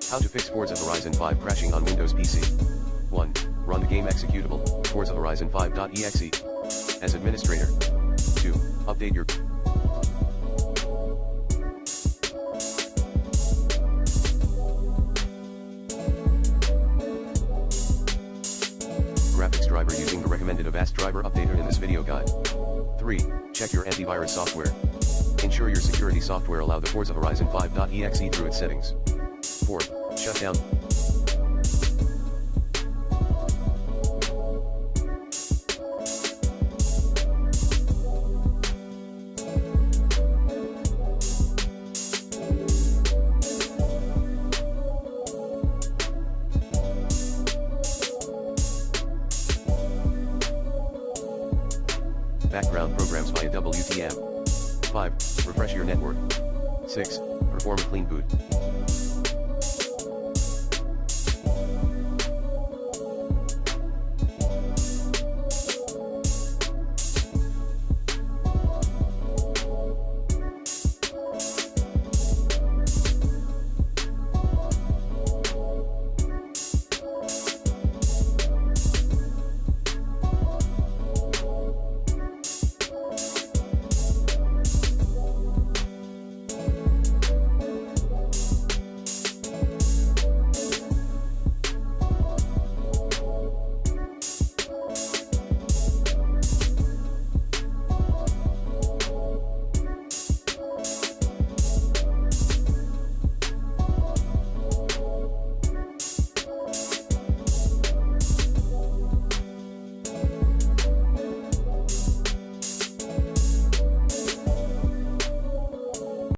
How to fix Forza Horizon 5 crashing on Windows PC. 1. Run the game executable, Forza Horizon 5.exe. As administrator. 2. Update your graphics driver using the recommended Avast driver updater in this video guide. 3. Check your antivirus software. Ensure your security software allow the Forza Horizon 5.exe through its settings. 4. Shut down. Background programs via WTM. 5. Refresh your network. 6. Perform a clean boot.